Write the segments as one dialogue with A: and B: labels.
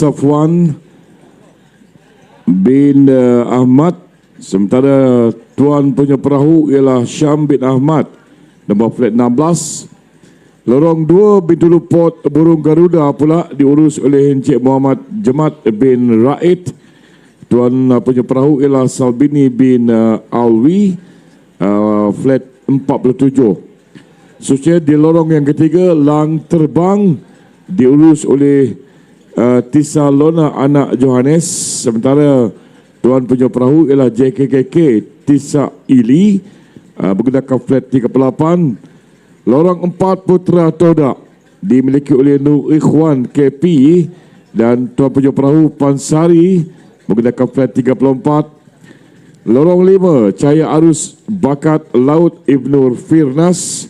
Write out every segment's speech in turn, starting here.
A: Safwan bin Ahmad. Sementara tuan punya perahu ialah Syam bin Ahmad, nombor plat 16. Lorong 2 Bintulu Port Burung Garuda pula diurus oleh Encik Muhammad Jemat bin Raid. Tuan punya perahu ialah Salbini bin Alwi, flat 47. Seterusnya di lorong yang ketiga, Lang Terbang diurus oleh Tisa Lona anak Johannes. Sementara tuan punya perahu ialah JKKK Tisa Ili, menggunakan flat 38. Lorong 4 Putra Todak dimiliki oleh Nur Ikhwan KP dan tuan punya perahu Pansari menggunakan flat 34. Lorong 5 Cahaya Arus Bakat Laut Ibnur Firnas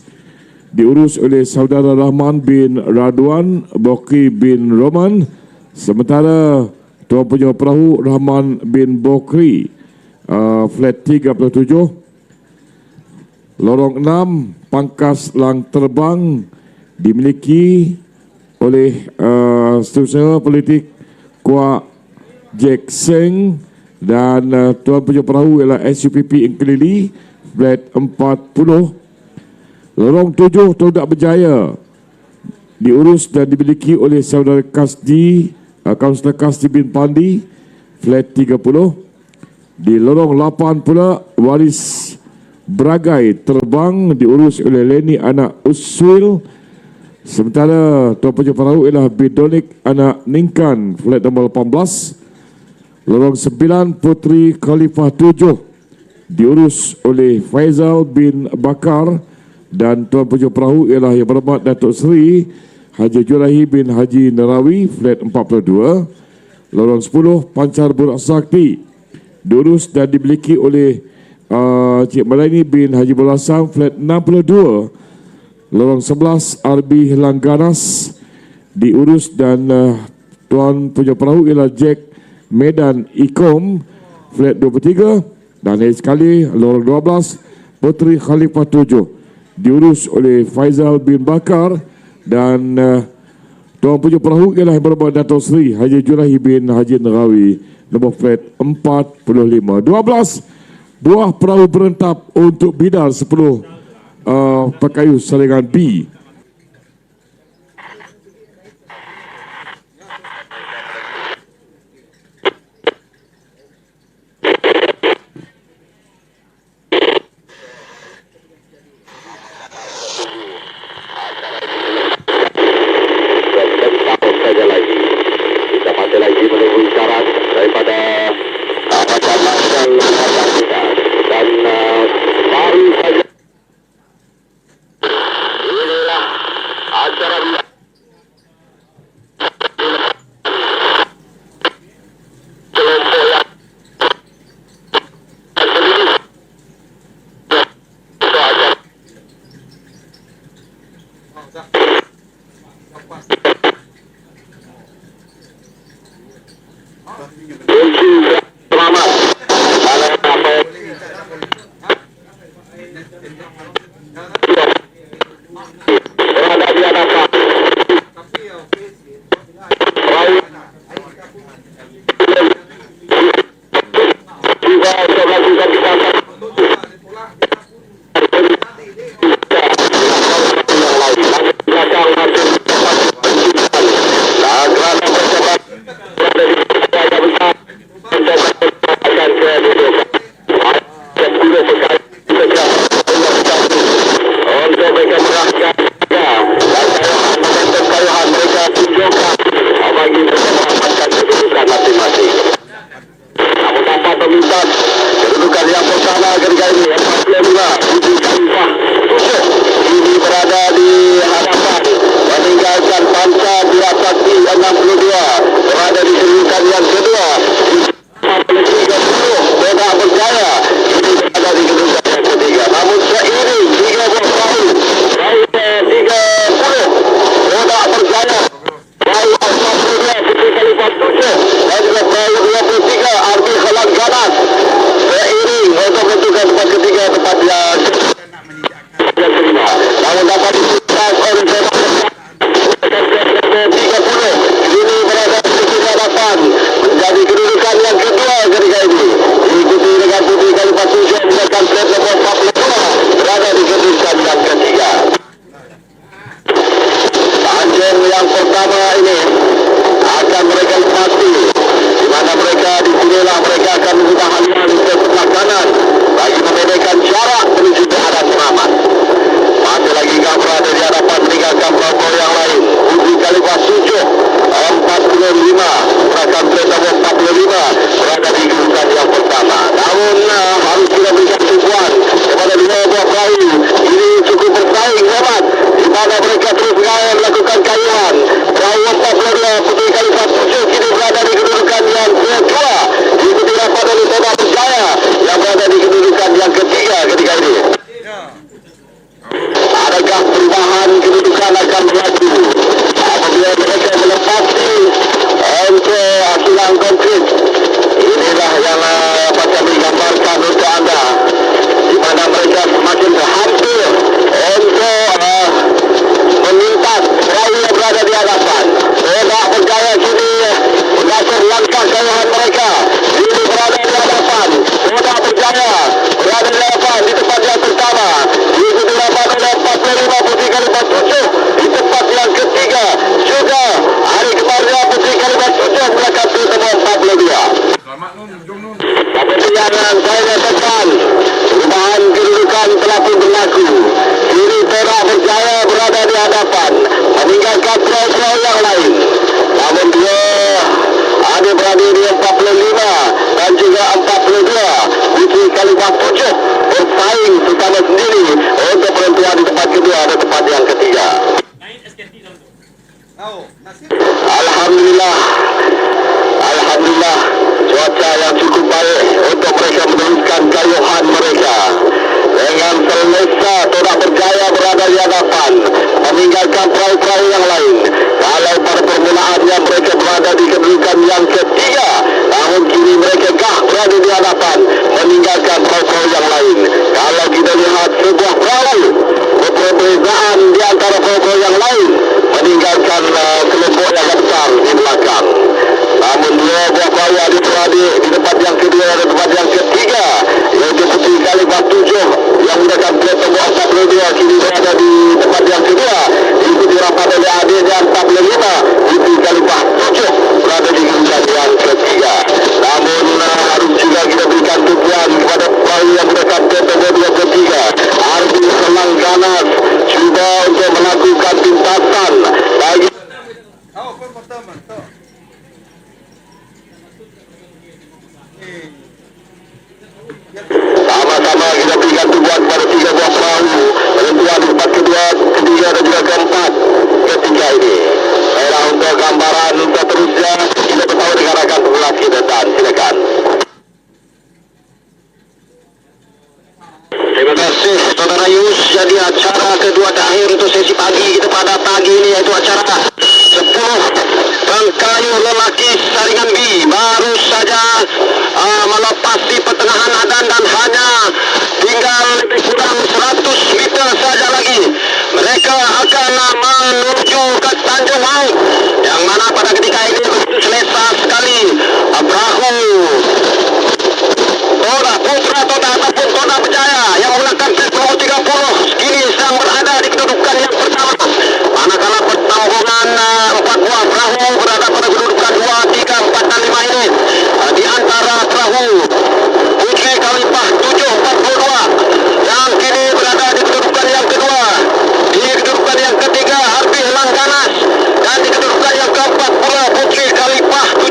A: diurus oleh saudara Rahman bin Radwan Boki bin Roman. Sementara tuan punya perahu Rahman bin Bokri, flat 37. Lorong 6 Pangkas Lang Terbang dimiliki oleh seterusnya politik Kuak Jack Seng dan tuan punya perahu ialah SUPP Engkelili, flat 40. Lorong 7 Todak Berjaya diurus dan dimiliki oleh saudara Kasdi, Kaunselor Kasdi bin Pandi, flat 30. Di lorong 8 pula Waris Bragai Terbang diurus oleh Leni anak Uswil. Sementara tuan punya perahu ialah Bidonik anak Ningkan, flat nombor 18. Lorong 9 Putri Khalifah 7 diurus oleh Faizal bin Bakar dan tuan punya perahu ialah Yang Berhormat Datuk Seri Haji Jurahi bin Haji Narawi, flat 42. Lorong 10 Pancar Burak Sakti diurus dan dimiliki oleh Cik Malaini bin Haji Bolasang, flat 62. Lorong 11 Arbi Langganas diurus dan tuan punya perahu ialah Jack Medan Ikom, flat 23. Dan lagi sekali lorong 12 Putri Khalifah 7 diurus oleh Faizal bin Bakar dan tuan punya perahu ialah Yang Berhormat Datuk Seri Haji Jurahi bin Haji Narawi, nombor flat 45. 12 buah perahu berentap untuk bidar 10 pekayu salingan B.
B: akan membuka haluan ke sebelah kanan bagi membedakan jarak menuju ke arah selamat. Masih lagi Gah berada di hadapan meninggalkan perahu yang lain. Uji Khalifah 45 menggunakan kereta 45 berada di kedudukan yang pertama. Namun harus kita berikan tumpuan kepada dua buah perahu. Ini cukup bersaing hebat di mana mereka terus melakukan kayuhan. Perahu 42 Putri Khalifah 7 kini berada di kedudukan yang kedua. Diikuti rapat oleh Toba Berjaya yang berada di kedudukan yang ketiga ketika ini. Adakah perubahan kedudukan akan berlaku apabila mereka melepasi untuk silang konkret? Inilah yang dapat kami gambarkan untuk anda, di mana mereka semakin berhampir untuk melintas perahu yang berada di hadapan. Toba Berjaya kini mengatur langkah kayuhan mereka. Ini berada di hadapan. Toba Berjaya berada di hadapan di tempat yang pertama. Diikuti rapat oleh 45 Putri Khalifah 7 di tempat yang ketiga. Juga hari kemarin Putri Khalifah 7 melangkah ke tempat 42. Kemudian saya nyatakan perubahan kedudukan telah pun berlaku. Kini Toba Berjaya berada di hadapan meninggalkan perahu-perahu yang lain. Namun dia ada berada di 45 dan juga 42. Putri Khalifah 7 bersaing bersama sendiri untuk penentuan di tempat kedua dan tempat yang ketiga. Alhamdulillah, Alhamdulillah, cuaca yang cukup baik untuk mereka meneruskan kayuhan mereka. Dengan selesa Toba Berjaya berada di hadapan meninggalkan perahu-perahu yang lain. Kalau pada permulaannya mereka berada di kedudukan yang ketiga, namun kini mereka berada di hadapan meninggalkan perahu-perahu yang lain. Kalau kita lihat sebuah perahu perbezaan di antara perahu yang lain meninggalkan kelompok yang besar di belakang. Namun dua buah perahu adik-beradik di tempat yang kedua dan tempat yang ketiga, yaitu Putri Khalifah 7 yang menggunakan kereta 42 kini berada di tempat yang kedua. Diikuti rapat oleh adiknya 45 Putri Khalifah 7 berada di kedudukan yang ketiga. Namun harus juga kita berikan tumpuan kepada perahu yang menggunakan kereta 42 ketiga. Ardi Selang Ganas cuba untuk melakukan pintasan bagi sama-sama kita berikan tumpuan kepada tiga buah perahu penentuan di tempat kedua, ketiga dan juga keempat ketika ini. Baiklah, untuk gambaran seterusnya kita bersama dengan rakan pemula kita, dan silakan. Terima kasih Saudara Yus. Jadi acara kedua terakhir untuk sesi pagi kita pada pagi ini, yaitu acara 10 pengkayuh lelaki saringan B baru saja melepasi pertengahan adan dan hanya tinggal lebih kurang 100 meter saja lagi mereka akan menuju ke Tanjung Maut, yang mana pada ketika ini begitu selesa sekali perahu Toba Putra Toba ataupun Toba Berjaya yang menggunakan perahu 30 kini sedang berada di kedudukan yang pertama, manakala pertanggungan 4 buah perahu berada pada kedudukan 2, 3, 4 dan 5 ini di antara perahu Putri Khalifah 742 yang kini berada di kedudukan yang kedua, di kedudukan yang ketiga Harbi Langganas, dan di kedudukan yang keempat pula Putri Khalifah 7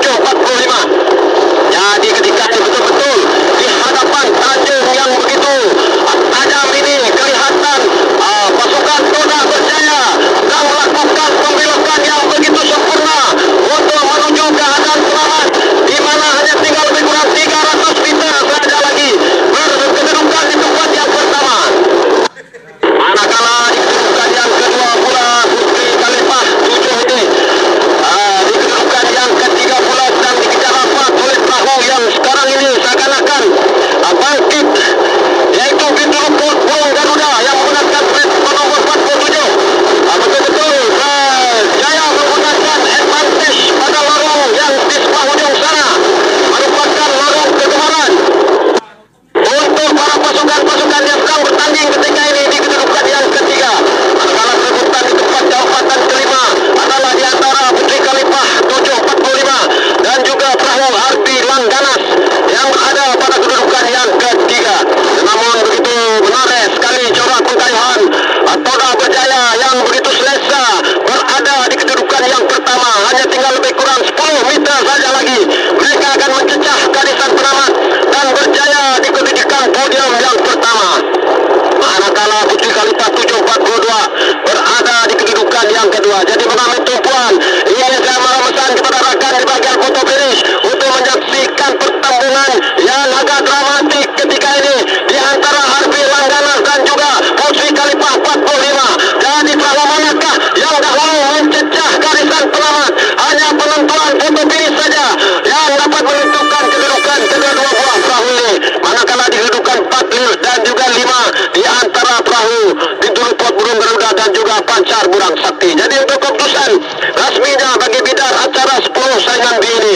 B: hanya tinggal lebih kurang 10 meter saja lagi. Mereka akan mencecah garisan penamat dan berjaya di kedudukan podium yang pertama. Manakala Putri Kalita 742 berada di kedudukan yang kedua. Jadi mengambil tumpuan. Ini saya memesan kepada rakan di bagian foto finish untuk menyaksikan pertandingan yang agak dramatik ketika ini di antara Harvey Langganas dan juga Putri Kalipah 45. Jadi perahu manakah yang dahulu mencecah garisan penamat? Hanya penentuan foto finish saja yang dapat menentukan kedudukan kedua-dua buah perahu ini. Manakala di kedudukan 4 dan juga 5 di antara perahu Bintulu Pot Burung Garuda dan juga Pancar Burang Sakti. Jadi untuk keputusan rasminya bagi bidar acara 10 saingan B ini,